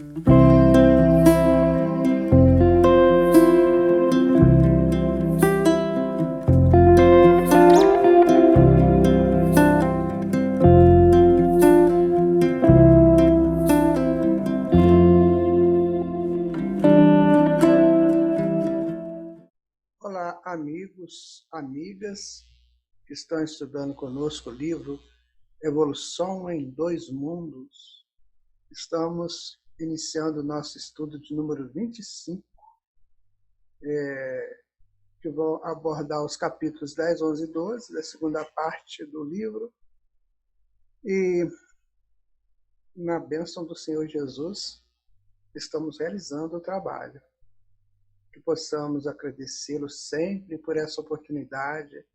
Olá, amigos, amigas que estão estudando conosco o livro Evolução em Dois Mundos. Estamos iniciando o nosso estudo de número 25, que vão abordar os capítulos 10, 11 e 12 da segunda parte do livro. E, na bênção do Senhor Jesus, estamos realizando o trabalho. Que possamos agradecê-lo sempre por essa oportunidade,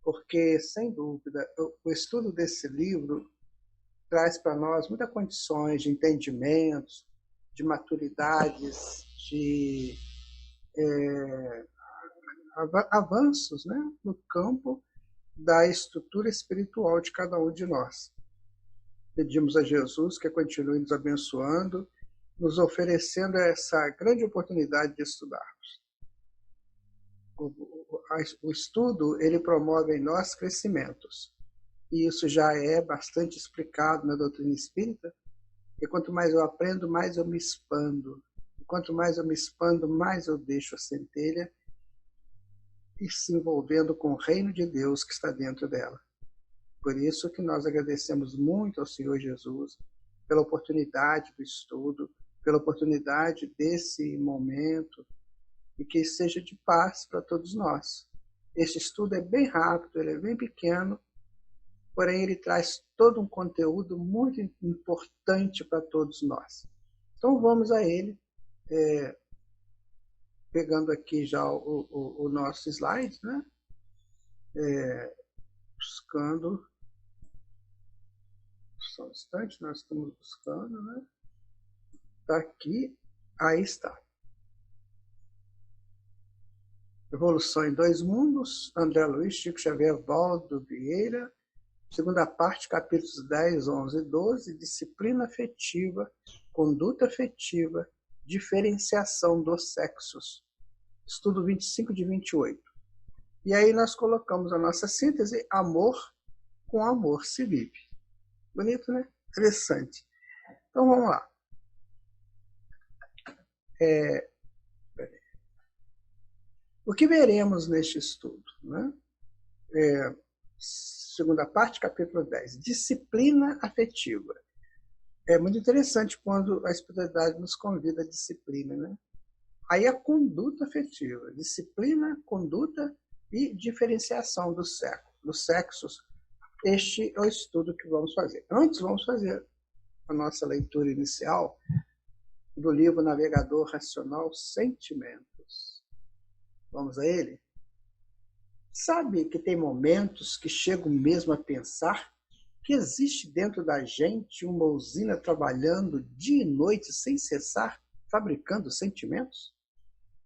porque, sem dúvida, o estudo desse livro traz para nós muitas condições de entendimentos, de maturidades, de avanços, né, no campo da estrutura espiritual de cada um de nós. Pedimos a Jesus que continue nos abençoando, nos oferecendo essa grande oportunidade de estudarmos. O estudo, ele promove em nós crescimentos. E isso já é bastante explicado na doutrina espírita, que quanto mais eu aprendo, mais eu me expando. E quanto mais eu me expando, mais eu deixo a centelha e se envolvendo com o reino de Deus que está dentro dela. Por isso que nós agradecemos muito ao Senhor Jesus pela oportunidade do estudo, pela oportunidade desse momento, e que seja de paz para todos nós. Este estudo é bem rápido, ele é bem pequeno, porém ele traz todo um conteúdo muito importante para todos nós. Então vamos a ele, pegando aqui já o nosso slide, né? Buscando, só um instante, nós estamos buscando, né? Está aqui, aí está. Evolução em Dois Mundos, André Luiz, Chico Xavier, Valdo Vieira, segunda parte, capítulos 10, 11 e 12, disciplina afetiva, conduta afetiva, diferenciação dos sexos. Estudo 25 de 28. E aí nós colocamos a nossa síntese, amor com amor se vive. Bonito, né? Interessante. Então vamos lá. O que veremos neste estudo? Né? Segunda parte, capítulo 10. Disciplina afetiva. É muito interessante quando a espiritualidade nos convida à disciplina. Né? Aí a conduta afetiva. Disciplina, conduta e diferenciação dos sexos. Este é o estudo que vamos fazer. Antes, vamos fazer a nossa leitura inicial do livro Navegador Racional Sentimentos. Vamos a ele? Sabe que tem momentos que chego mesmo a pensar que existe dentro da gente uma usina trabalhando dia e noite sem cessar, fabricando sentimentos?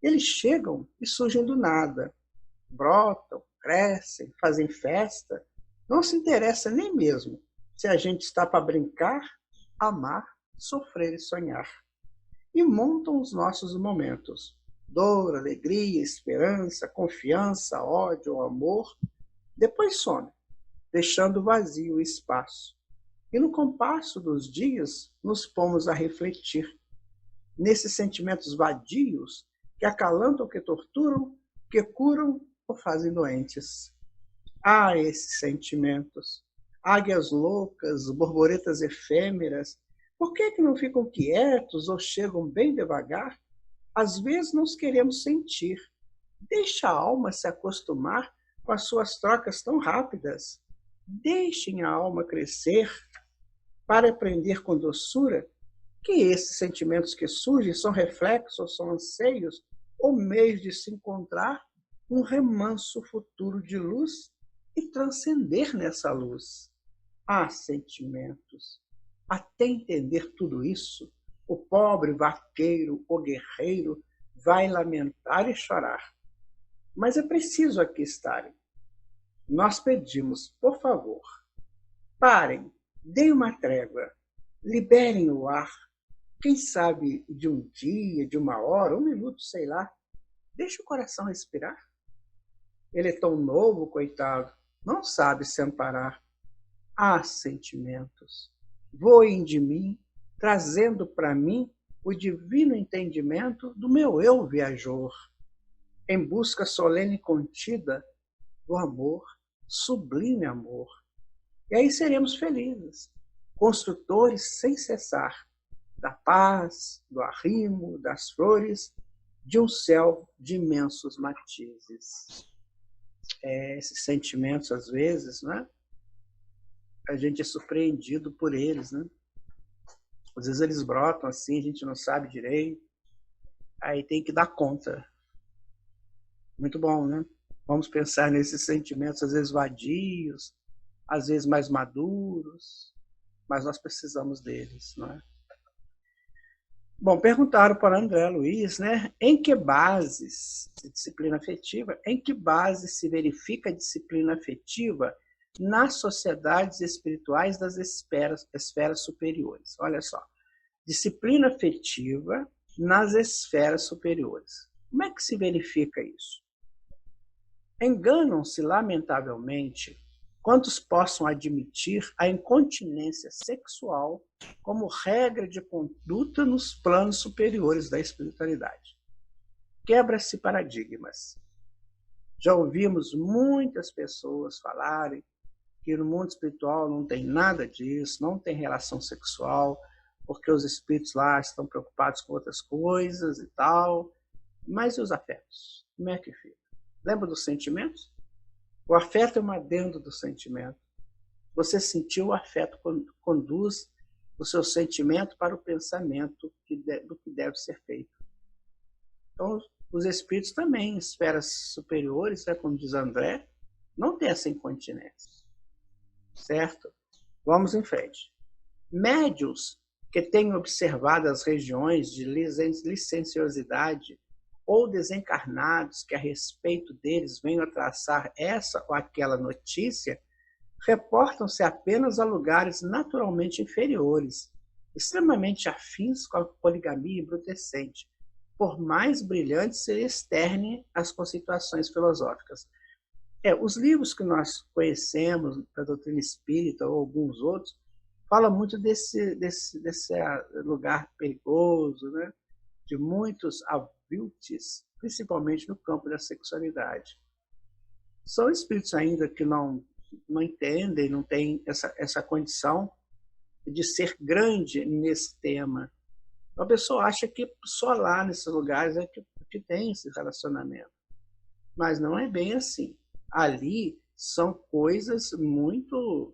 Eles chegam e surgem do nada, brotam, crescem, fazem festa, não se interessa nem mesmo se a gente está para brincar, amar, sofrer e sonhar. E montam os nossos momentos. Dor, alegria, esperança, confiança, ódio, amor. Depois some, deixando vazio o espaço. E no compasso dos dias, nos pomos a refletir. Nesses sentimentos vadios que acalantam, que torturam, que curam ou fazem doentes. Ah, esses sentimentos! Águias loucas, borboletas efêmeras, por que não ficam quietos ou chegam bem devagar? Às vezes nos queremos sentir. Deixa a alma se acostumar com as suas trocas tão rápidas. Deixem a alma crescer para aprender com doçura que esses sentimentos que surgem são reflexos, são anseios ou meios de se encontrar um remanso futuro de luz e transcender nessa luz. Ah, sentimentos! Até entender tudo isso, o pobre vaqueiro, o guerreiro, vai lamentar e chorar. Mas é preciso aqui estarem. Nós pedimos, por favor, parem, deem uma trégua, liberem o ar, Quem sabe de um dia, de uma hora, um minuto, sei lá. Deixa o coração respirar. Ele é tão novo, coitado, não sabe se amparar. Há sentimentos. Voem de mim, trazendo para mim o divino entendimento do meu eu viajor, em busca solene e contida do amor, sublime amor. E aí seremos felizes, construtores sem cessar da paz, do arrimo, das flores, de um céu de imensos matizes. Esses sentimentos, às vezes, né? A gente é surpreendido por eles, né? Às vezes eles brotam assim, a gente não sabe direito, aí tem que dar conta. Muito bom, né? Vamos pensar nesses sentimentos, às vezes vadios, às vezes mais maduros, mas nós precisamos deles, não é? Bom, perguntaram para André Luiz, né? Em que bases de disciplina afetiva, em que base se verifica a disciplina afetiva nas sociedades espirituais das esferas superiores? Olha só, disciplina afetiva nas esferas superiores. Como é que se verifica isso? Enganam-se, lamentavelmente, quantos possam admitir a incontinência sexual como regra de conduta nos planos superiores da espiritualidade. Quebra-se paradigmas. Já ouvimos muitas pessoas falarem que no mundo espiritual não tem nada disso, não tem relação sexual, porque os espíritos lá estão preocupados com outras coisas e tal. Mas e os afetos? Como é que fica? Lembra dos sentimentos? O afeto é um adendo do sentimento. Você sentiu o afeto, conduz o seu sentimento para o pensamento do que deve ser feito. Então, os espíritos também, em esferas superiores, né, como diz André, não tem essa incontinência. Certo? Vamos em frente. Médiuns que tenham observado as regiões de licenciosidade ou desencarnados que a respeito deles venham a traçar essa ou aquela notícia, reportam-se apenas a lugares naturalmente inferiores, extremamente afins com a poligamia embrutecente, por mais brilhantes se externem as conceituações filosóficas. Os livros que nós conhecemos, da doutrina espírita ou alguns outros, falam muito desse lugar perigoso, né? De muitos aviltes, principalmente no campo da sexualidade. São espíritos ainda que não entendem, não têm essa condição de ser grande nesse tema. A pessoa acha que só lá nesses lugares é que tem esse relacionamento. Mas não é bem assim. Ali são coisas muito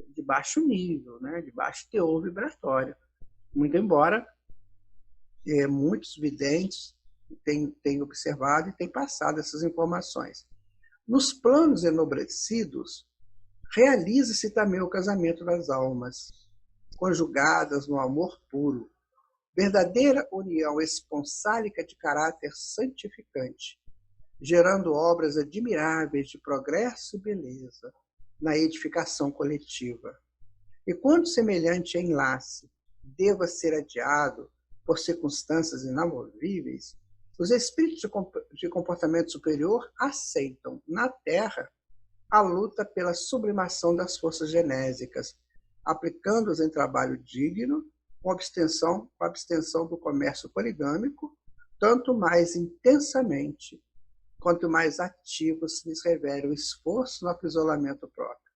de baixo nível, né? De baixo teor vibratório. Muito embora muitos videntes tenham observado e têm passado essas informações. Nos planos enobrecidos, realiza-se também o casamento das almas, conjugadas no amor puro, verdadeira união esponsálica de caráter santificante, gerando obras admiráveis de progresso e beleza na edificação coletiva. E quando semelhante enlace deva ser adiado por circunstâncias inamovíveis, os espíritos de comportamento superior aceitam, na Terra, a luta pela sublimação das forças genésicas, aplicando-os em trabalho digno, com abstenção do comércio poligâmico, tanto mais intensamente quanto mais ativo se lhes revela o esforço no aprisionamento próprio.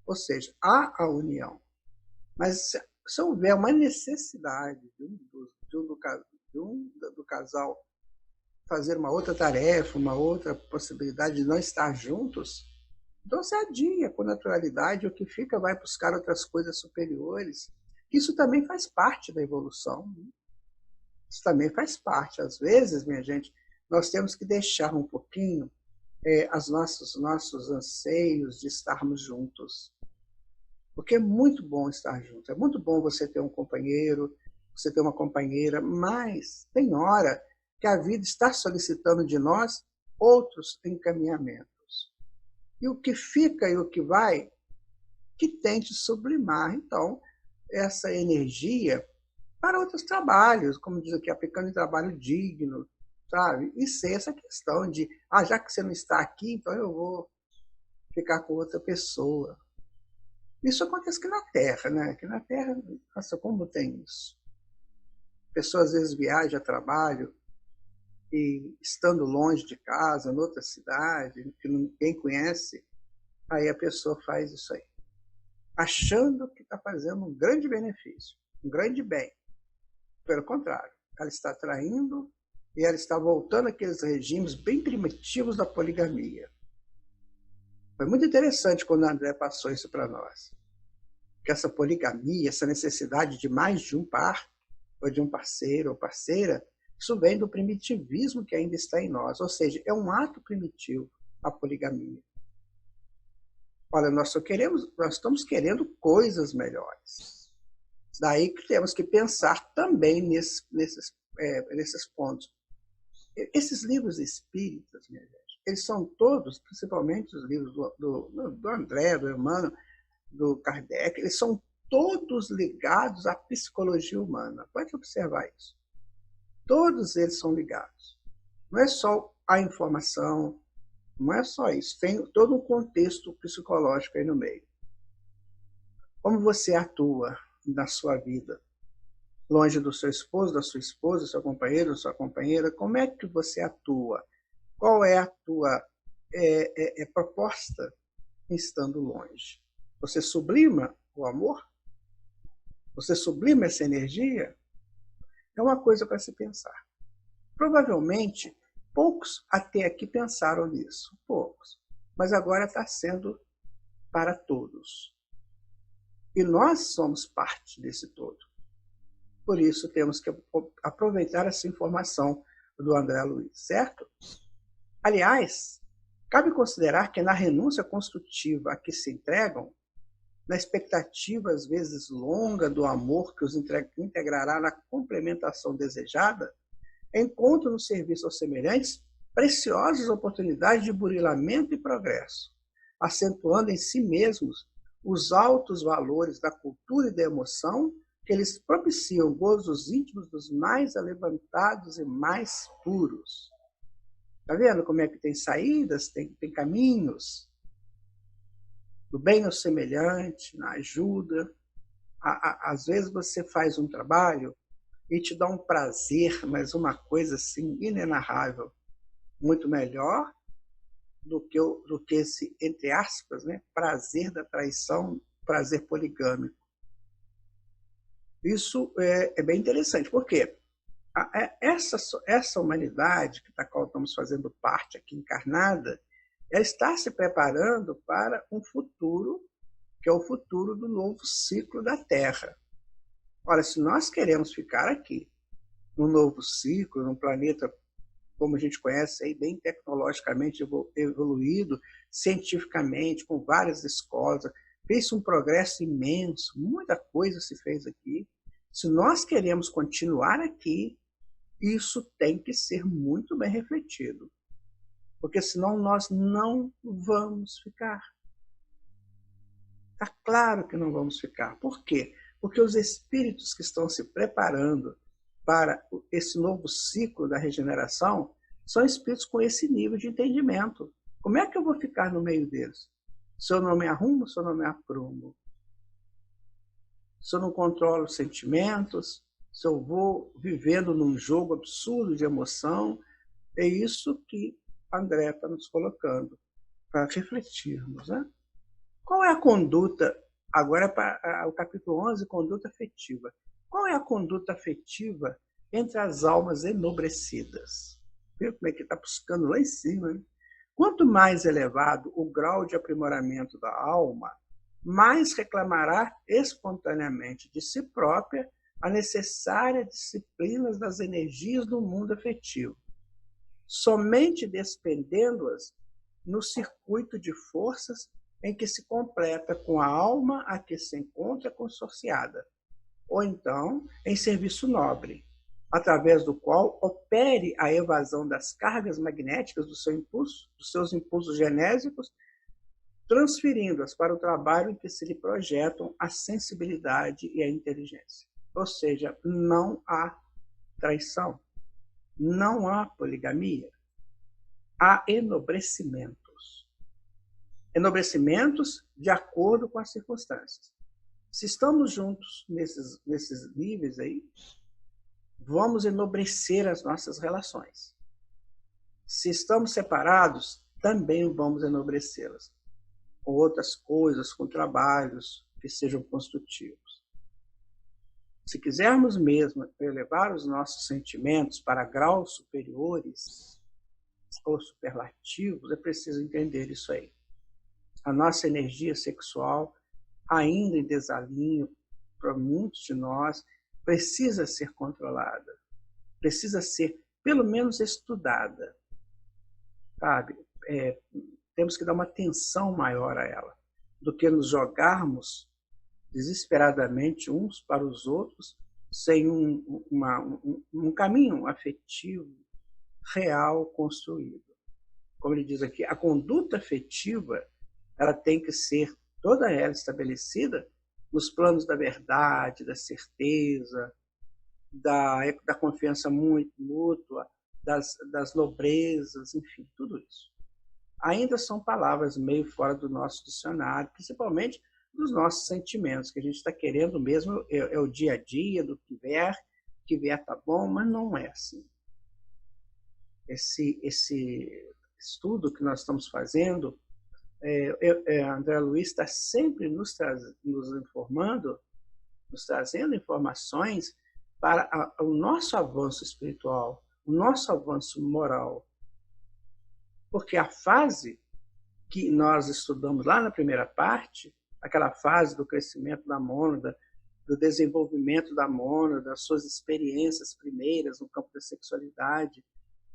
Ou seja, há a união. Mas se houver uma necessidade do casal fazer uma outra tarefa, uma outra possibilidade de não estar juntos, então se adia com naturalidade, o que fica vai buscar outras coisas superiores. Isso também faz parte da evolução. Isso também faz parte. Às vezes, minha gente, nós temos que deixar um pouquinho os nossos anseios de estarmos juntos. Porque é muito bom estar junto. É muito bom você ter um companheiro, você ter uma companheira, mas tem hora que a vida está solicitando de nós outros encaminhamentos. E o que fica e o que vai, que tente sublimar. Então, essa energia para outros trabalhos, como diz aqui, aplicando em trabalho digno, sabe? E ser essa questão de, já que você não está aqui, então eu vou ficar com outra pessoa. Isso acontece aqui na Terra, né? Aqui na Terra, nossa, como tem isso? Pessoas às vezes viajam a trabalho e estando longe de casa, em outra cidade, que ninguém conhece, aí a pessoa faz isso aí, achando que está fazendo um grande benefício, um grande bem. Pelo contrário, ela está traindo e ela está voltando àqueles regimes bem primitivos da poligamia. Foi muito interessante quando o André passou isso para nós. Que essa poligamia, essa necessidade de mais de um par, ou de um parceiro ou parceira, isso vem do primitivismo que ainda está em nós. Ou seja, é um ato primitivo a poligamia. Olha, nós estamos querendo coisas melhores. Daí que temos que pensar também nesses pontos. Esses livros espíritas, minha gente, eles são todos, principalmente os livros do André, do Emmanuel, do Kardec, eles são todos ligados à psicologia humana. Pode observar isso. Todos eles são ligados. Não é só a informação, não é só isso. Tem todo um contexto psicológico aí no meio. Como você atua na sua vida? Longe do seu esposo, da sua esposa, do seu companheiro, da sua companheira, como é que você atua? Qual é a tua proposta estando longe? Você sublima o amor? Você sublima essa energia? É uma coisa para se pensar. Provavelmente, poucos até aqui pensaram nisso. Poucos. Mas agora está sendo para todos. E nós somos parte desse todo. Por isso, temos que aproveitar essa informação do André Luiz, certo? Aliás, cabe considerar que na renúncia construtiva a que se entregam, na expectativa, às vezes, longa do amor que os integrará na complementação desejada, encontram no serviço aos semelhantes preciosas oportunidades de burilamento e progresso, acentuando em si mesmos os altos valores da cultura e da emoção que eles propiciam gozos íntimos dos mais alevantados e mais puros. Está vendo como é que tem saídas, tem caminhos? Do bem ao semelhante, na ajuda. Às vezes você faz um trabalho e te dá um prazer, mas uma coisa assim inenarrável, muito melhor do que esse, entre aspas, né, prazer da traição, prazer poligâmico. Isso é bem interessante, porque essa humanidade que da qual estamos fazendo parte aqui encarnada, ela está se preparando para um futuro, que é o futuro do novo ciclo da Terra. Ora, se nós queremos ficar aqui, num novo ciclo, num planeta, como a gente conhece, aí, bem tecnologicamente evoluído, cientificamente, com várias escolas, fez um progresso imenso, muita coisa se fez aqui. Se nós queremos continuar aqui, isso tem que ser muito bem refletido, porque senão nós não vamos ficar. Está claro que não vamos ficar. Por quê? Porque os espíritos que estão se preparando para esse novo ciclo da regeneração são espíritos com esse nível de entendimento. Como é que eu vou ficar no meio deles? Se eu não me arrumo, se eu não me aprumo? Se eu não controlo os sentimentos, se eu vou vivendo num jogo absurdo de emoção, é isso que André está nos colocando, para refletirmos. Né? Qual é a conduta, agora para o capítulo 11, conduta afetiva. Qual é a conduta afetiva entre as almas enobrecidas? Viu como é que está buscando lá em cima? Né? Quanto mais elevado o grau de aprimoramento da alma, mais reclamará espontaneamente de si própria a necessária disciplina das energias do mundo afetivo, somente despendendo-as no circuito de forças em que se completa com a alma a que se encontra consorciada, ou então em serviço nobre, através do qual opere a evasão das cargas magnéticas dos seus impulsos genésicos, transferindo-as para o trabalho em que se lhe projetam a sensibilidade e a inteligência. Ou seja, não há traição, não há poligamia, há enobrecimentos. Enobrecimentos de acordo com as circunstâncias. Se estamos juntos nesses níveis aí, vamos enobrecer as nossas relações. Se estamos separados, também vamos enobrecê-las, com outras coisas, com trabalhos que sejam construtivos. Se quisermos mesmo elevar os nossos sentimentos para graus superiores ou superlativos, é preciso entender isso aí. A nossa energia sexual, ainda em desalinho para muitos de nós, precisa ser controlada, precisa ser, pelo menos, estudada. Sabe? Temos que dar uma atenção maior a ela, do que nos jogarmos desesperadamente uns para os outros, sem um caminho afetivo real construído. Como ele diz aqui, a conduta afetiva ela tem que ser toda ela estabelecida nos planos da verdade, da certeza, da confiança mútua, das nobrezas, enfim, tudo isso. Ainda são palavras meio fora do nosso dicionário, principalmente dos nossos sentimentos, que a gente está querendo mesmo, é o dia a dia, do que vier tá bom, mas não é assim. Esse estudo que nós estamos fazendo, André Luiz está sempre nos informando, nos trazendo informações para o nosso avanço espiritual, o nosso avanço moral. Porque a fase que nós estudamos lá na primeira parte, aquela fase do crescimento da mônada, do desenvolvimento da mônada, das suas experiências primeiras no campo da sexualidade,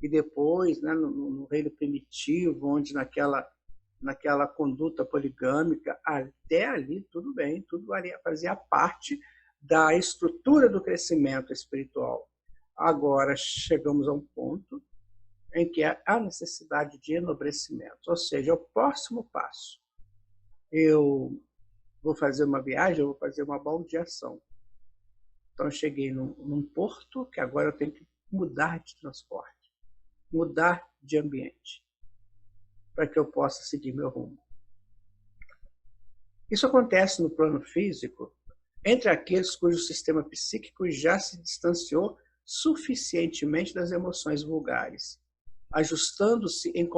e depois, né, no reino primitivo, onde naquela conduta poligâmica, até ali tudo bem, tudo fazia parte da estrutura do crescimento espiritual. Agora chegamos a um ponto em que há necessidade de enobrecimento, ou seja, é o próximo passo. Eu vou fazer uma viagem, eu vou fazer uma baldeação. Então eu cheguei num porto que agora eu tenho que mudar de transporte, mudar de ambiente, para que eu possa seguir meu rumo. Isso acontece no plano físico entre aqueles cujo sistema psíquico já se distanciou suficientemente das emoções vulgares, ajustando-se em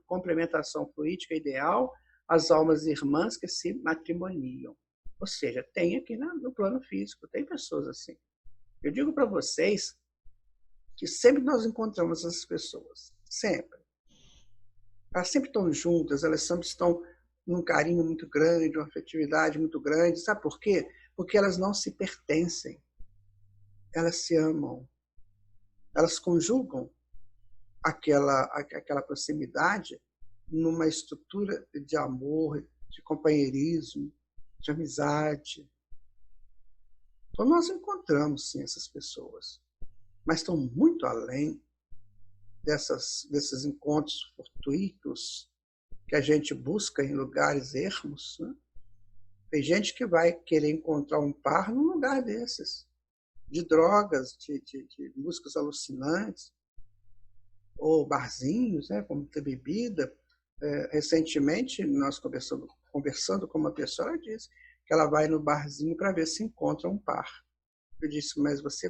complementação fluídica ideal às almas irmãs que se matrimoniam. Ou seja, tem aqui no plano físico, tem pessoas assim. Eu digo para vocês que sempre nós encontramos essas pessoas, sempre. Elas sempre estão juntas, elas sempre estão num carinho muito grande, uma afetividade muito grande. Sabe por quê? Porque elas não se pertencem. Elas se amam. Elas conjugam aquela proximidade numa estrutura de amor, de companheirismo, de amizade. Então nós encontramos sim essas pessoas, mas estão muito além desses encontros fortuitos que a gente busca em lugares ermos. Né? Tem gente que vai querer encontrar um par num lugar desses, de drogas, de músicas alucinantes, ou barzinhos, né, como ter bebida. Recentemente, nós conversando com uma pessoa, ela disse que ela vai no barzinho para ver se encontra um par. Eu disse, mas você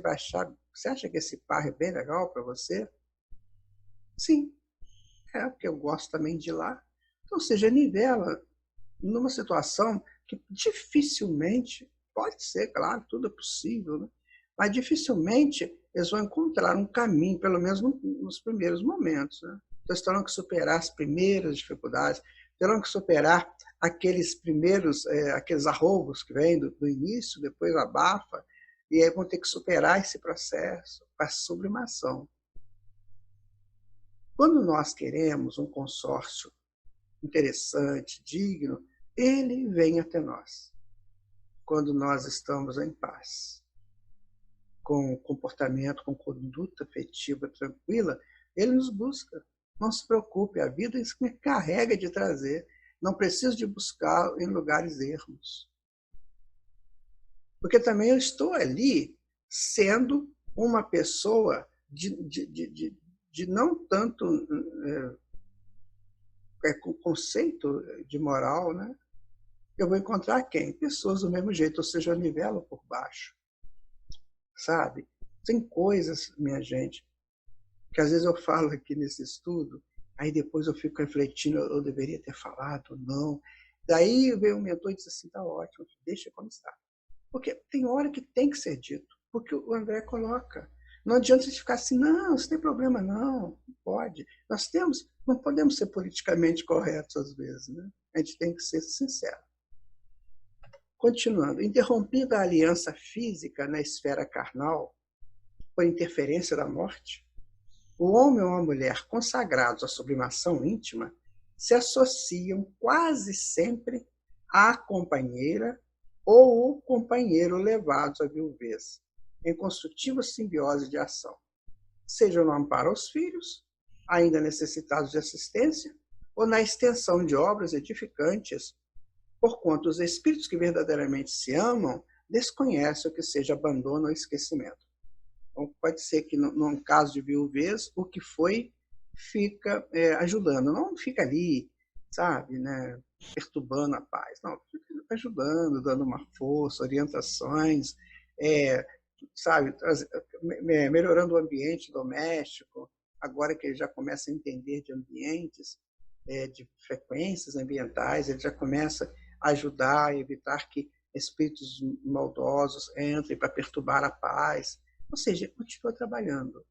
acha que esse par é bem legal para você? Sim, porque eu gosto também de ir lá. Então, ou seja, nivela numa situação que dificilmente, pode ser, claro, tudo é possível, né? Mas dificilmente eles vão encontrar um caminho, pelo menos nos primeiros momentos. Né? Então, eles terão que superar as primeiras dificuldades, terão que superar aqueles primeiros, aqueles arroubos que vêm do início, depois abafa, e aí vão ter que superar esse processo, a sublimação. Quando nós queremos um consórcio interessante, digno, ele vem até nós. Quando nós estamos em paz, com comportamento, com conduta afetiva tranquila, ele nos busca. Não se preocupe, a vida me carrega de trazer. Não preciso de buscar em lugares ermos. Porque também eu estou ali sendo uma pessoa de não tanto com conceito de moral, né? Eu vou encontrar quem? Pessoas do mesmo jeito, ou seja, eu nivelo por baixo, sabe? Tem coisas, minha gente, que às vezes eu falo aqui nesse estudo, aí depois eu fico refletindo, eu deveria ter falado ou não. Daí veio um mentor e disse assim, tá ótimo, deixa como está. Porque tem hora que tem que ser dito, porque o André coloca. Não adianta a gente ficar assim, não, isso não tem problema, não pode. Não podemos ser politicamente corretos às vezes, né? A gente tem que ser sincero. Continuando, interrompida a aliança física na esfera carnal, por interferência da morte, o homem ou a mulher consagrados à sublimação íntima se associam quase sempre à companheira ou o companheiro levados à viuvez, em construtiva simbiose de ação, seja no amparo aos filhos, ainda necessitados de assistência, ou na extensão de obras edificantes, porquanto os espíritos que verdadeiramente se amam desconhecem o que seja abandono ou esquecimento. Então, pode ser que, num caso de viuvez, o que foi fica ajudando, não fica ali, sabe, né, perturbando a paz, não, fica ajudando, dando uma força, orientações, sabe, melhorando o ambiente doméstico, agora que ele já começa a entender de ambientes, de frequências ambientais, ele já começa a ajudar a evitar que espíritos maldosos entrem para perturbar a paz. Ou seja, continua trabalhando.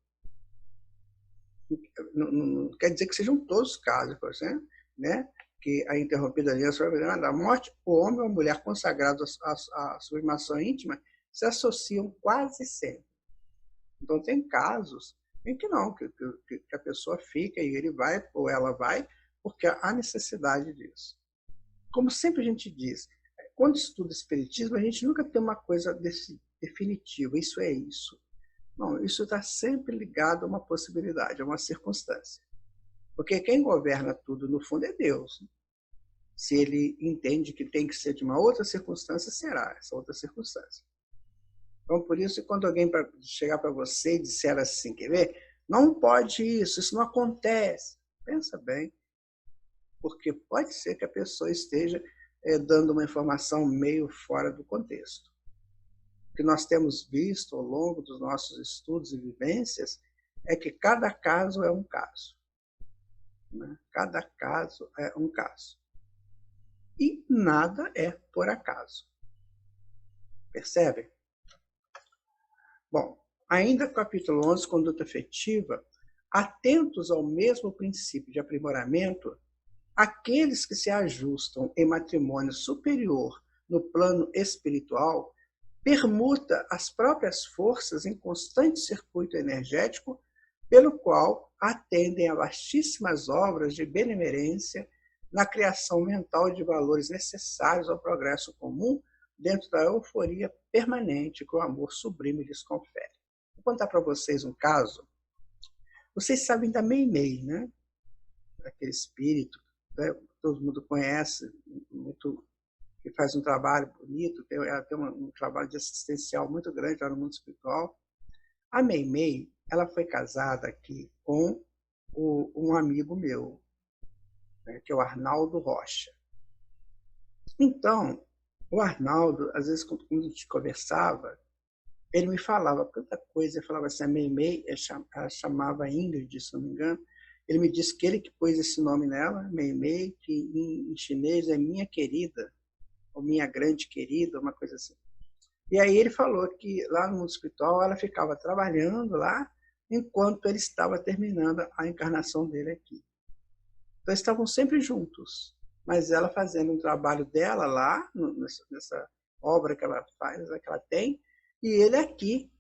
Não quer dizer que sejam todos os casos, por exemplo, né? Que a interrompida aliança da morte, o homem ou a mulher consagrados à sublimação íntima se associam quase sempre. Então, tem casos em que não, que a pessoa fica e ele vai, ou ela vai, porque há necessidade disso. Como sempre a gente diz, quando estuda espiritismo, a gente nunca tem uma coisa definitiva, isso é isso. Não, isso está sempre ligado a uma possibilidade, a uma circunstância. Porque quem governa tudo, no fundo, é Deus. Se ele entende que tem que ser de uma outra circunstância, será essa outra circunstância. Então, por isso, quando alguém chegar para você e disser assim, quer ver? Não pode isso não acontece. Pensa bem, porque pode ser que a pessoa esteja dando uma informação meio fora do contexto. O que nós temos visto ao longo dos nossos estudos e vivências é que cada caso é um caso. Né? Cada caso é um caso. E nada é por acaso. Percebem? Bom, ainda capítulo 11, conduta afetiva, atentos ao mesmo princípio de aprimoramento, aqueles que se ajustam em matrimônio superior no plano espiritual permuta as próprias forças em constante circuito energético, pelo qual atendem a vastíssimas obras de benemerência na criação mental de valores necessários ao progresso comum dentro da euforia permanente que o amor sublime lhes confere. Vou contar para vocês um caso. Vocês sabem da Meimei, né? Aquele espírito, né? Todo mundo conhece, muito, que faz um trabalho bonito, ela tem um trabalho de assistencial muito grande lá no mundo espiritual. A Meimei, ela foi casada aqui com um amigo meu, né, que é o Arnaldo Rocha. Então, o Arnaldo, às vezes, quando a gente conversava, ele me falava tanta coisa, ele falava assim, a Meimei, ela chamava Ingrid, se não me engano, ele me disse que ele que pôs esse nome nela, Meimei, que em chinês é minha querida, ou minha grande querida, uma coisa assim. E aí ele falou que lá no mundo espiritual ela ficava trabalhando lá enquanto ele estava terminando a encarnação dele aqui. Então estavam sempre juntos, mas ela fazendo um trabalho dela lá, nessa obra que ela faz, que ela tem, e ele aqui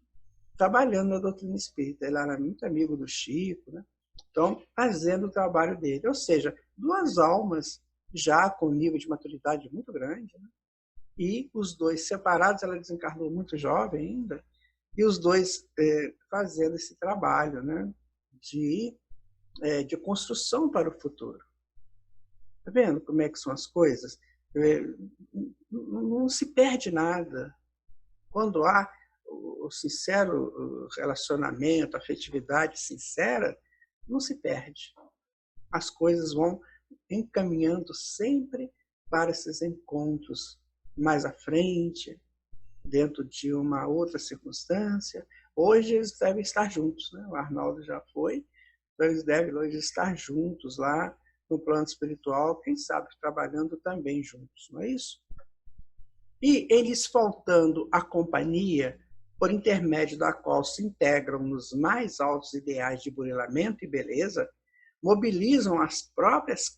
trabalhando na doutrina espírita. Ele era muito amigo do Chico, né? Então fazendo o trabalho dele. Ou seja, duas almas já com nível de maturidade muito grande, né? E os dois separados, ela desencarnou muito jovem ainda, e os dois fazendo esse trabalho, né, de construção para o futuro. Está vendo como é que são as coisas? Não se perde nada. Quando há o sincero relacionamento, a afetividade sincera, não se perde. As coisas vão encaminhando sempre para esses encontros mais à frente, dentro de uma outra circunstância. Hoje eles devem estar juntos, né? O Arnaldo já foi, então eles devem hoje estar juntos lá no plano espiritual, quem sabe trabalhando também juntos, não é isso? E eles faltando a companhia, por intermédio da qual se integram nos mais altos ideais de burilamento e beleza, mobilizam as próprias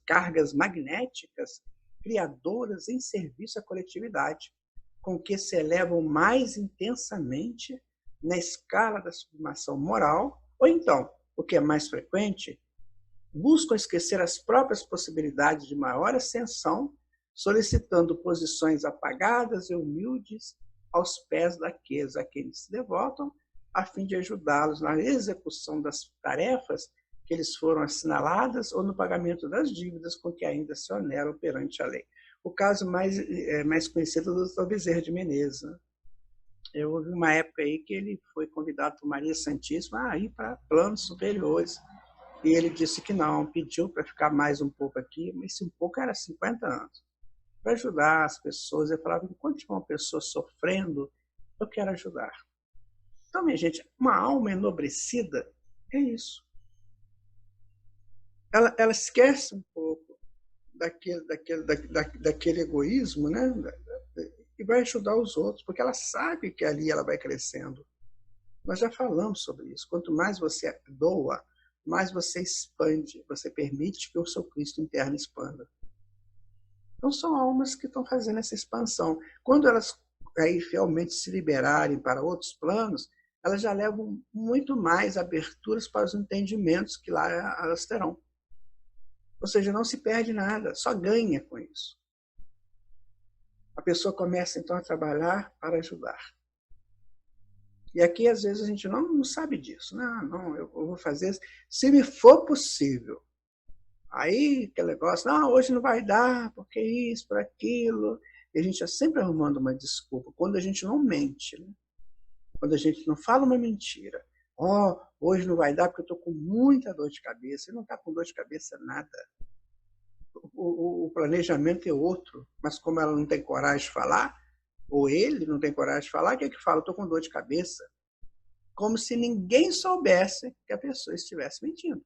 cargas magnéticas criadoras em serviço à coletividade, com que se elevam mais intensamente na escala da sublimação moral, ou então, o que é mais frequente, buscam esquecer as próprias possibilidades de maior ascensão, solicitando posições apagadas e humildes aos pés daqueles a quem se devotam, a fim de ajudá-los na execução das tarefas que eles foram assinaladas ou no pagamento das dívidas com que ainda se oneram perante a lei. O caso mais conhecido do Dr. Bezerra de Menezes. Né? Eu houve uma época aí que ele foi convidado por Maria Santíssima a ir para planos superiores. E ele disse que não, pediu para ficar mais um pouco aqui, mas esse um pouco era 50 anos. Para ajudar as pessoas, eu falava, enquanto tiver uma pessoa sofrendo, eu quero ajudar. Então, minha gente, uma alma enobrecida é isso. Ela esquece um pouco daquele egoísmo, né? E vai ajudar os outros, porque ela sabe que ali ela vai crescendo. Nós já falamos sobre isso. Quanto mais você doa, mais você expande, você permite que o seu Cristo interno expanda. Então, são almas que estão fazendo essa expansão. Quando elas aí realmente se liberarem para outros planos, elas já levam muito mais aberturas para os entendimentos que lá elas terão. Ou seja, não se perde nada, só ganha com isso. A pessoa começa, então, a trabalhar para ajudar. E aqui, às vezes, a gente não sabe disso. Não, eu vou fazer se me for possível. Aí, aquele negócio, não, hoje não vai dar, porque isso, por aquilo. E a gente está sempre arrumando uma desculpa, quando a gente não mente. Né? Quando a gente não fala uma mentira. Hoje não vai dar porque eu estou com muita dor de cabeça. Ele não está com dor de cabeça nada. O planejamento é outro, mas como ela não tem coragem de falar, ou ele não tem coragem de falar, o que é que fala? Estou com dor de cabeça. Como se ninguém soubesse que a pessoa estivesse mentindo.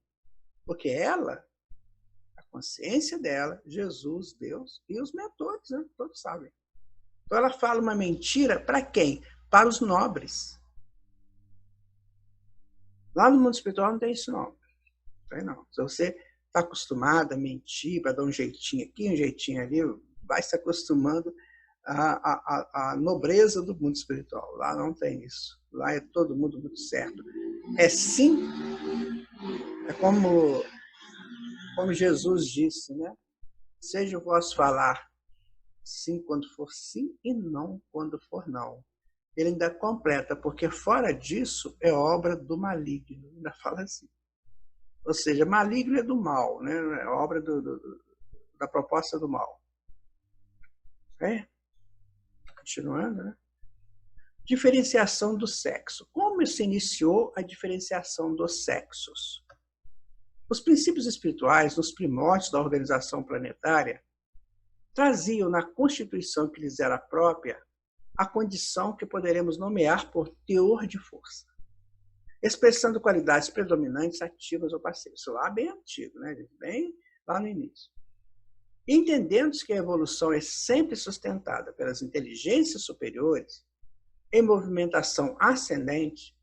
Porque ela, a consciência dela, Jesus, Deus e os mentores, né? Todos sabem. Então ela fala uma mentira para quem? Para os nobres. Lá no mundo espiritual não tem isso não. Não. Se você está acostumado a mentir, para dar um jeitinho aqui, um jeitinho ali, vai se acostumando à nobreza do mundo espiritual. Lá não tem isso. Lá é todo mundo muito certo. É sim, é como Jesus disse, né? Seja o vosso falar sim quando for sim e não quando for não. Ele ainda completa, porque fora disso é obra do maligno. Ainda fala assim. Ou seja, maligno é do mal, né? É obra da proposta do mal. Continuando, né? Diferenciação do sexo. Como se iniciou a diferenciação dos sexos? Os princípios espirituais, nos primórdios da organização planetária, traziam na constituição que lhes era própria a condição que poderemos nomear por teor de força, expressando qualidades predominantes, ativas ou passivas. Isso lá é bem antigo, né? Bem lá no início. Entendendo-se que a evolução é sempre sustentada pelas inteligências superiores, em movimentação ascendente,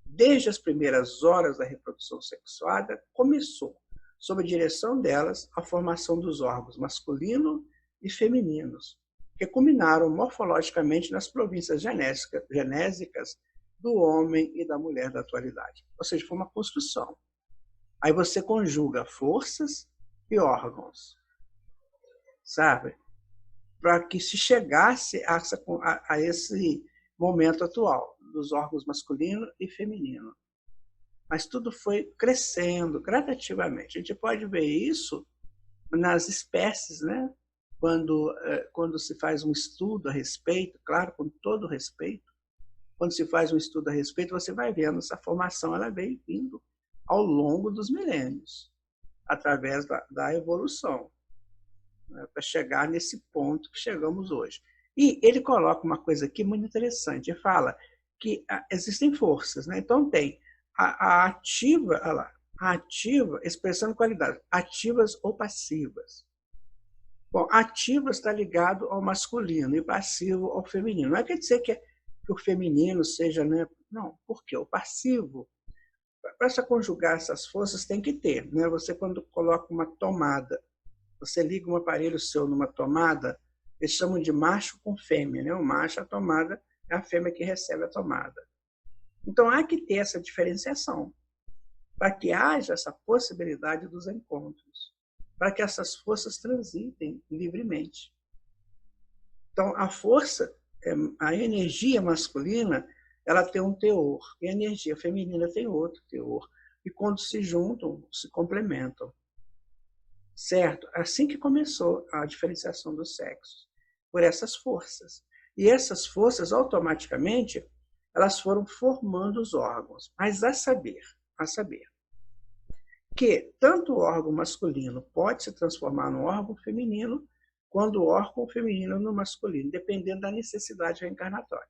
desde as primeiras horas da reprodução sexuada, começou, sob a direção delas, a formação dos órgãos masculino e femininos, que culminaram morfologicamente nas províncias genésicas do homem e da mulher da atualidade. Ou seja, foi uma construção. Aí você conjuga forças e órgãos, sabe? Para que se chegasse a esse momento atual, dos órgãos masculino e feminino. Mas tudo foi crescendo gradativamente. A gente pode ver isso nas espécies, né? Quando se faz um estudo a respeito, claro, com todo respeito, quando se faz um estudo a respeito, você vai vendo essa formação, ela veio vindo ao longo dos milênios, através da evolução, né, para chegar nesse ponto que chegamos hoje. E ele coloca uma coisa aqui muito interessante, ele fala que existem forças, né? Então tem a ativa, olha lá, a ativa, expressando qualidade, ativas ou passivas. Bom, ativa está ligado ao masculino e passivo ao feminino. Não quer dizer que o feminino seja, né? Não, porque o passivo, para se conjugar essas forças, tem que ter, né? Você, quando coloca uma tomada, você liga um aparelho seu numa tomada, eles chamam de macho com fêmea, né? O macho, a tomada, é a fêmea que recebe a tomada. Então, há que ter essa diferenciação, para que haja essa possibilidade dos encontros, para que essas forças transitem livremente. Então, a força, a energia masculina, ela tem um teor, e a energia feminina tem outro teor. E quando se juntam, se complementam. Certo? Assim que começou a diferenciação dos sexos, por essas forças. E essas forças, automaticamente, elas foram formando os órgãos. Mas a saber que tanto o órgão masculino pode se transformar no órgão feminino, quando o órgão feminino no masculino, dependendo da necessidade reencarnatória.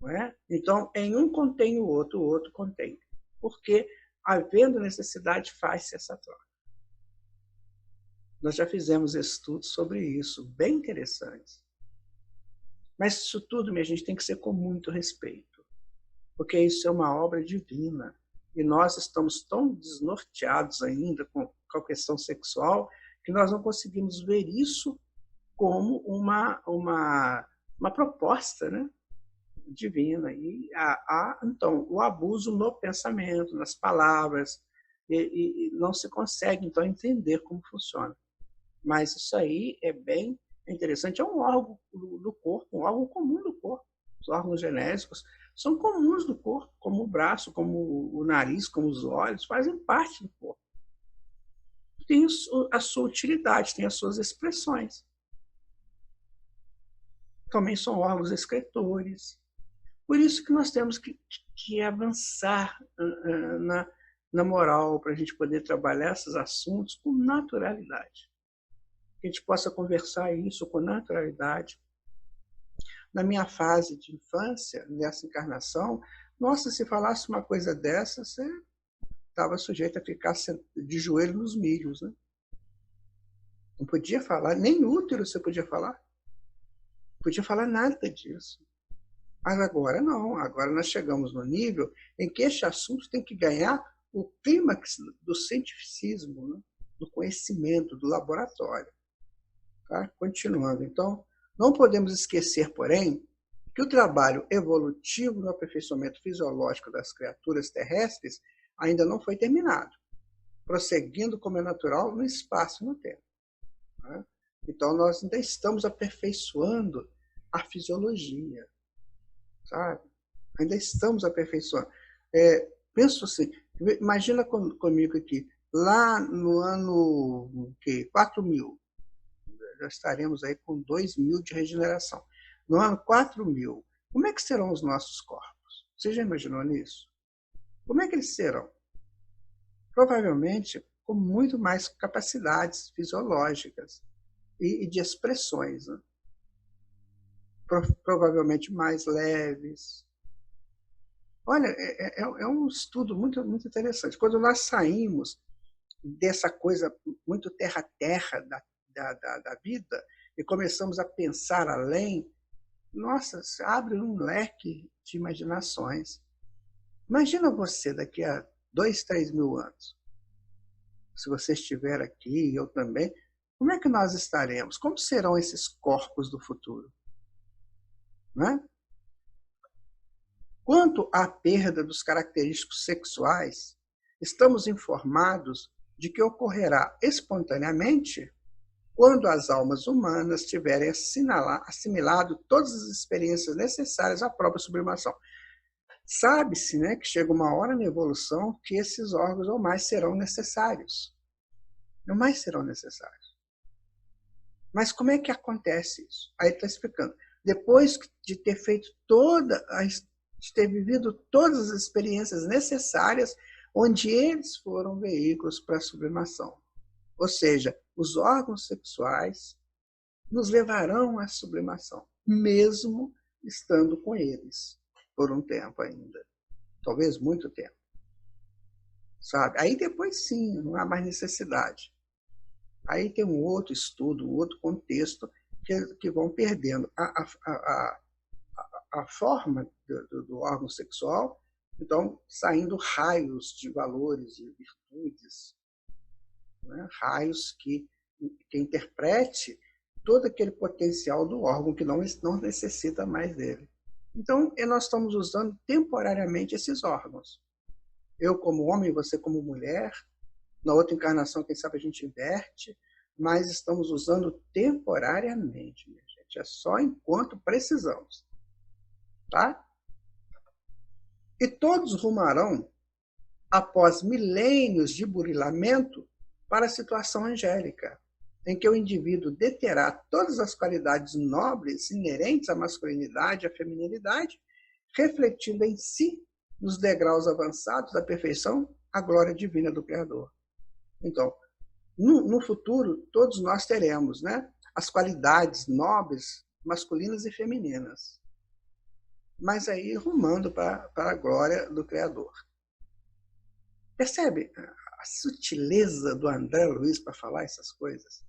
Não é? Então, em um contém o outro contém. Porque, havendo necessidade, faz-se essa troca. Nós já fizemos estudos sobre isso, bem interessantes. Mas isso tudo, minha gente, tem que ser com muito respeito, porque isso é uma obra divina. E nós estamos tão desnorteados ainda com a questão sexual que nós não conseguimos ver isso como uma proposta, né, divina. E há, então, o abuso no pensamento, nas palavras, e não se consegue, então, entender como funciona. Mas isso aí é bem interessante. É um órgão do corpo, um órgão comum do corpo. Os órgãos genésicos são comuns do corpo, como o braço, como o nariz, como os olhos, fazem parte do corpo. Tem a sua utilidade, tem as suas expressões. Também são órgãos excretores. Por isso que nós temos que avançar na moral, para a gente poder trabalhar esses assuntos com naturalidade. Que a gente possa conversar isso com naturalidade. Na minha fase de infância, nessa encarnação, nossa, se falasse uma coisa dessa, você estava sujeito a ficar de joelho nos milhos, né? Não podia falar, nem útero você podia falar. Não podia falar nada disso. Mas agora não, agora nós chegamos no nível em que este assunto tem que ganhar o clímax do cientificismo, né? Do conhecimento, do laboratório. Tá? Continuando, então, não podemos esquecer, porém, que o trabalho evolutivo no aperfeiçoamento fisiológico das criaturas terrestres ainda não foi terminado, prosseguindo como é natural no espaço e no tempo. Tá? Então, nós ainda estamos aperfeiçoando a fisiologia, sabe? Ainda estamos aperfeiçoando. Penso assim, imagina comigo aqui, lá no ano 4000, já estaremos aí com 2000 de regeneração. No ano 4000, como é que serão os nossos corpos? Você já imaginou nisso? Como é que eles serão? Provavelmente com muito mais capacidades fisiológicas e de expressões, né? Provavelmente mais leves. Olha, é um estudo muito, muito interessante. Quando nós saímos dessa coisa muito terra-terra da vida e começamos a pensar além, nossa, se abre um leque de imaginações. Imagina você daqui a 2, 3 mil anos. Se você estiver aqui, eu também, como é que nós estaremos? Como serão esses corpos do futuro? Não é? Quanto à perda dos característicos sexuais, estamos informados de que ocorrerá espontaneamente quando as almas humanas tiverem assimilado todas as experiências necessárias à própria sublimação. Sabe-se, né, que chega uma hora na evolução que esses órgãos ou mais serão necessários. Não mais serão necessários. Mas como é que acontece isso? Aí está explicando. depois de ter feito de ter vivido todas as experiências necessárias, onde eles foram veículos para a sublimação. Ou seja, os órgãos sexuais nos levarão à sublimação, mesmo estando com eles por um tempo ainda, talvez muito tempo. Sabe? Aí depois sim, não há mais necessidade. Aí tem um outro estudo, um outro contexto que vão perdendo a forma do órgão sexual, então saindo raios de valores e virtudes, né? Raios que interprete todo aquele potencial do órgão que não necessita mais dele. Então, nós estamos usando temporariamente esses órgãos. Eu como homem, você como mulher, na outra encarnação, quem sabe a gente inverte, mas estamos usando temporariamente, minha gente. É só enquanto precisamos. Tá? E todos rumarão, após milênios de burilamento, para a situação angélica, em que o indivíduo deterá todas as qualidades nobres inerentes à masculinidade e à feminilidade, refletindo em si, nos degraus avançados da perfeição, a glória divina do Criador. Então, no futuro, todos nós teremos, né, as qualidades nobres, masculinas e femininas, mas aí rumando para a glória do Criador. Percebe a sutileza do André Luiz para falar essas coisas?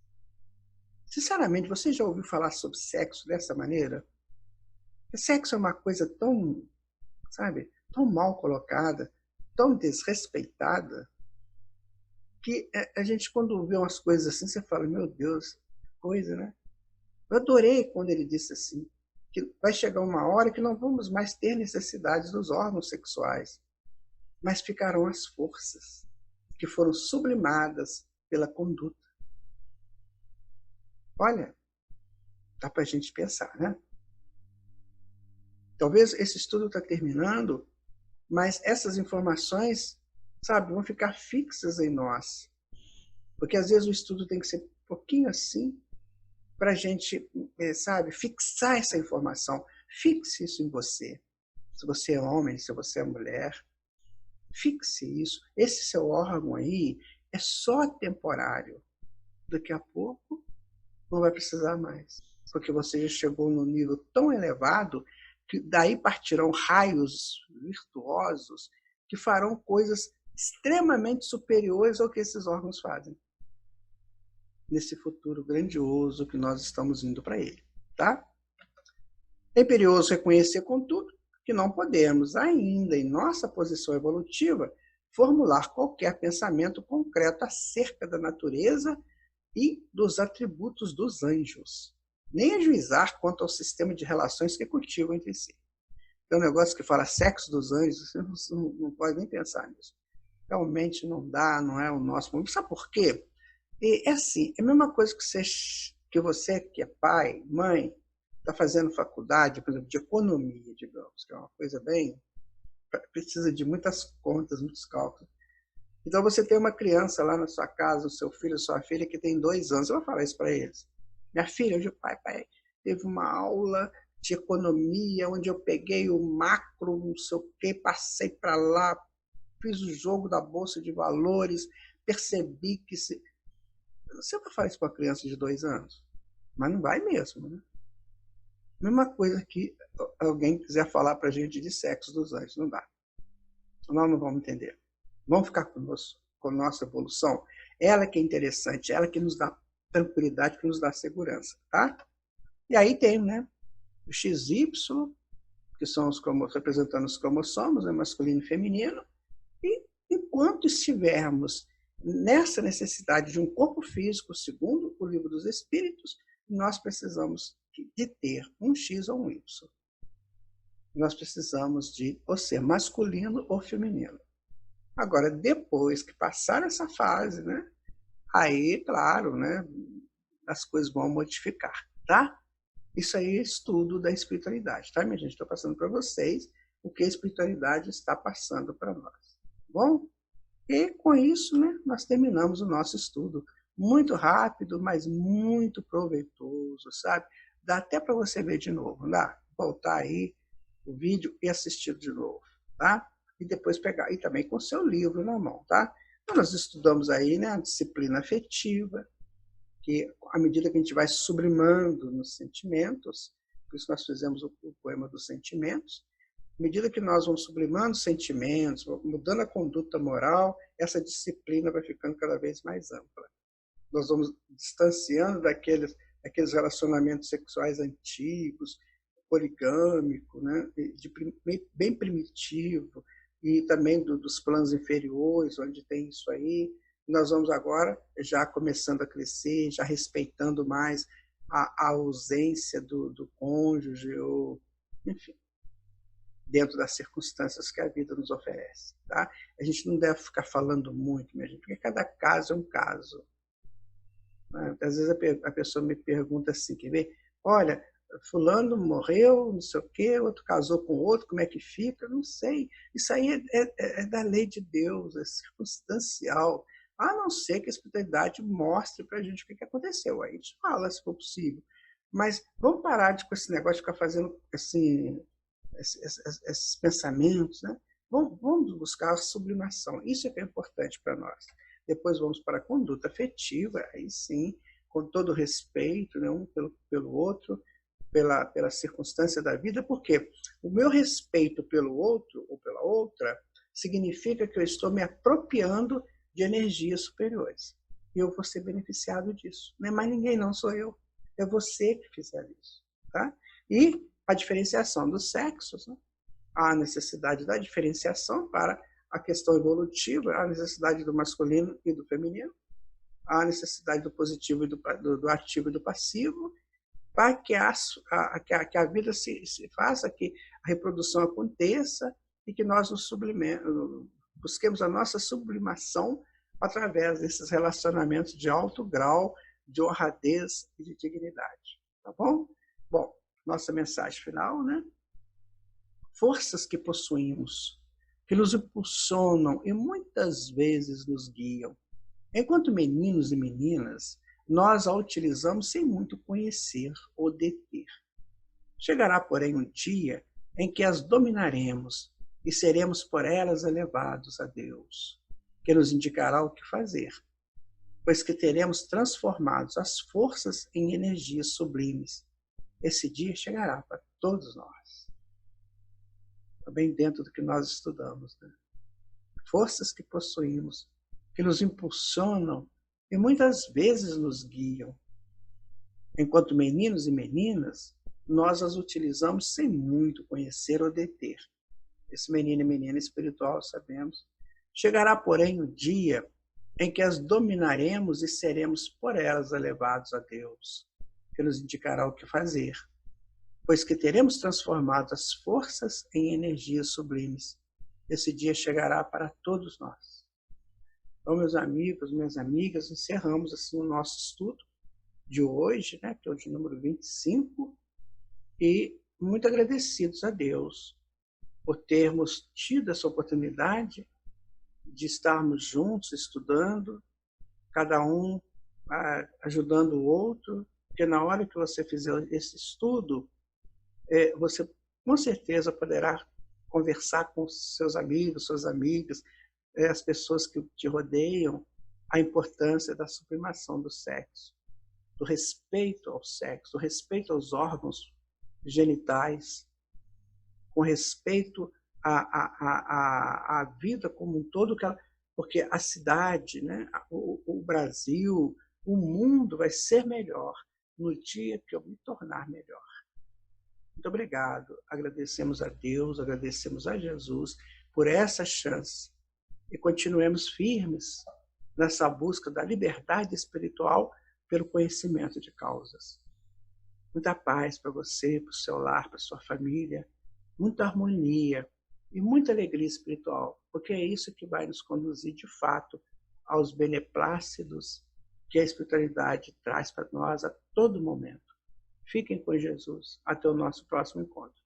Sinceramente, você já ouviu falar sobre sexo dessa maneira? Sexo é uma coisa tão, sabe, tão mal colocada, tão desrespeitada, que a gente, quando vê umas coisas assim, você fala, meu Deus, coisa, né? Eu adorei quando ele disse assim, que vai chegar uma hora que não vamos mais ter necessidades dos órgãos sexuais, mas ficarão as forças que foram sublimadas pela conduta. Olha, dá para a gente pensar, né? Talvez esse estudo está terminando, mas essas informações, sabe, vão ficar fixas em nós. Porque às vezes o estudo tem que ser um pouquinho assim, para a gente, sabe, fixar essa informação. Fixe isso em você. Se você é homem, se você é mulher, fixe isso. Esse seu órgão aí é só temporário. Daqui a pouco não vai precisar mais. Porque você já chegou num nível tão elevado que daí partirão raios virtuosos que farão coisas extremamente superiores ao que esses órgãos fazem. Nesse futuro grandioso que nós estamos indo para ele. Tá? É imperioso reconhecer, contudo, que não podemos ainda, em nossa posição evolutiva, formular qualquer pensamento concreto acerca da natureza e dos atributos dos anjos, nem ajuizar quanto ao sistema de relações que cultivam entre si. Tem um negócio que fala sexo dos anjos, você não pode nem pensar nisso. Realmente não dá, não é o nosso momento. Sabe por quê? É assim, é a mesma coisa que você que é pai, mãe, está fazendo faculdade, por exemplo, de economia, digamos, que é uma coisa bem... precisa de muitas contas, muitos cálculos. Então, você tem uma criança lá na sua casa, o seu filho, sua filha, que tem 2 anos. Você vai falar isso para eles. Minha filha, hoje o pai, teve uma aula de economia, onde eu peguei o macro, não sei o quê, passei para lá, fiz o jogo da Bolsa de Valores, percebi que... Você vai falar isso para uma criança de 2 anos? Mas não vai mesmo, né? Mesma coisa que alguém quiser falar para a gente de sexo dos anjos. Não dá. Nós não vamos entender. Vamos ficar com a nossa evolução. Ela que é interessante, ela que nos dá tranquilidade, que nos dá segurança. Tá? E aí tem, né, o XY, que são representando os cromossomos, né, masculino e feminino. E enquanto estivermos nessa necessidade de um corpo físico, segundo o Livro dos Espíritos, nós precisamos de ter um X ou um Y. Nós precisamos de ou ser masculino ou feminino. Agora, depois que passar essa fase, né, aí, claro, né, as coisas vão modificar, tá? Isso aí é estudo da espiritualidade, tá, minha gente? Estou passando para vocês o que a espiritualidade está passando para nós. Tá bom? E com isso, né, nós terminamos o nosso estudo. Muito rápido, mas muito proveitoso, sabe? Dá até para você ver de novo, não dá? Voltar aí o vídeo e assistir de novo, tá? E depois pegar, e também com o seu livro na mão, tá? Então, nós estudamos aí, né, a disciplina afetiva, que à medida que a gente vai sublimando nos sentimentos, por isso nós fizemos o poema dos sentimentos, à medida que nós vamos sublimando sentimentos, mudando a conduta moral, essa disciplina vai ficando cada vez mais ampla. Nós vamos distanciando daqueles relacionamentos sexuais antigos, poligâmico, né, bem primitivo, e também dos planos inferiores, onde tem isso aí. Nós vamos agora já começando a crescer, já respeitando mais a ausência do cônjuge, ou, enfim, dentro das circunstâncias que a vida nos oferece. Tá? A gente não deve ficar falando muito, minha gente, porque cada caso é um caso. Às vezes a pessoa me pergunta assim, quer ver? Olha, fulano morreu, não sei o quê, outro casou com outro, como é que fica? Não sei. Isso aí é da lei de Deus, é circunstancial. A não ser que a espiritualidade mostre para a gente o que aconteceu. Aí a gente fala, se for possível. Mas vamos parar com esse negócio de ficar fazendo assim, esses pensamentos, né? Vamos buscar a sublimação. Isso é que é importante para nós. Depois vamos para a conduta afetiva, aí sim, com todo respeito, né, um pelo outro, pela circunstância da vida, porque o meu respeito pelo outro ou pela outra significa que eu estou me apropriando de energias superiores. E eu vou ser beneficiado disso. Não é mais ninguém, não sou eu. É você que fizer isso. Tá? E a diferenciação dos sexos, né? A necessidade da diferenciação para a questão evolutiva, a necessidade do masculino e do feminino, a necessidade do positivo e do ativo e do passivo, para que a vida se faça, que a reprodução aconteça e que nós busquemos a nossa sublimação através desses relacionamentos de alto grau de honradez e de dignidade. Tá bom? Bom, nossa mensagem final, né? Forças que possuímos, que nos impulsionam e muitas vezes nos guiam. Enquanto meninos e meninas, nós a utilizamos sem muito conhecer ou deter. Chegará, porém, um dia em que as dominaremos e seremos por elas elevados a Deus, que nos indicará o que fazer, pois que teremos transformado as forças em energias sublimes. Esse dia chegará para todos nós. Também dentro do que nós estudamos, né? Forças que possuímos, que nos impulsionam e muitas vezes nos guiam. Enquanto meninos e meninas, nós as utilizamos sem muito conhecer ou deter. Esse menino e menina espiritual, sabemos. Chegará, porém, o dia em que as dominaremos e seremos por elas elevados a Deus, que nos indicará o que fazer, pois que teremos transformado as forças em energias sublimes. Esse dia chegará para todos nós. Então, meus amigos, minhas amigas, encerramos assim o nosso estudo de hoje, né, que é o de número 25, e muito agradecidos a Deus por termos tido essa oportunidade de estarmos juntos estudando, cada um ajudando o outro, porque na hora que você fizer esse estudo, você com certeza poderá conversar com seus amigos, suas amigas, as pessoas que te rodeiam, a importância da sublimação do sexo, do respeito ao sexo, do respeito aos órgãos genitais, com respeito à vida como um todo, porque a cidade, né, o Brasil, o mundo vai ser melhor no dia que eu me tornar melhor. Muito obrigado. Agradecemos a Deus, agradecemos a Jesus por essa chance e continuemos firmes nessa busca da liberdade espiritual pelo conhecimento de causas. Muita paz para você, para o seu lar, para a sua família, muita harmonia e muita alegria espiritual, porque é isso que vai nos conduzir de fato aos beneplácidos que a espiritualidade traz para nós a todo momento. Fiquem com Jesus. Até o nosso próximo encontro.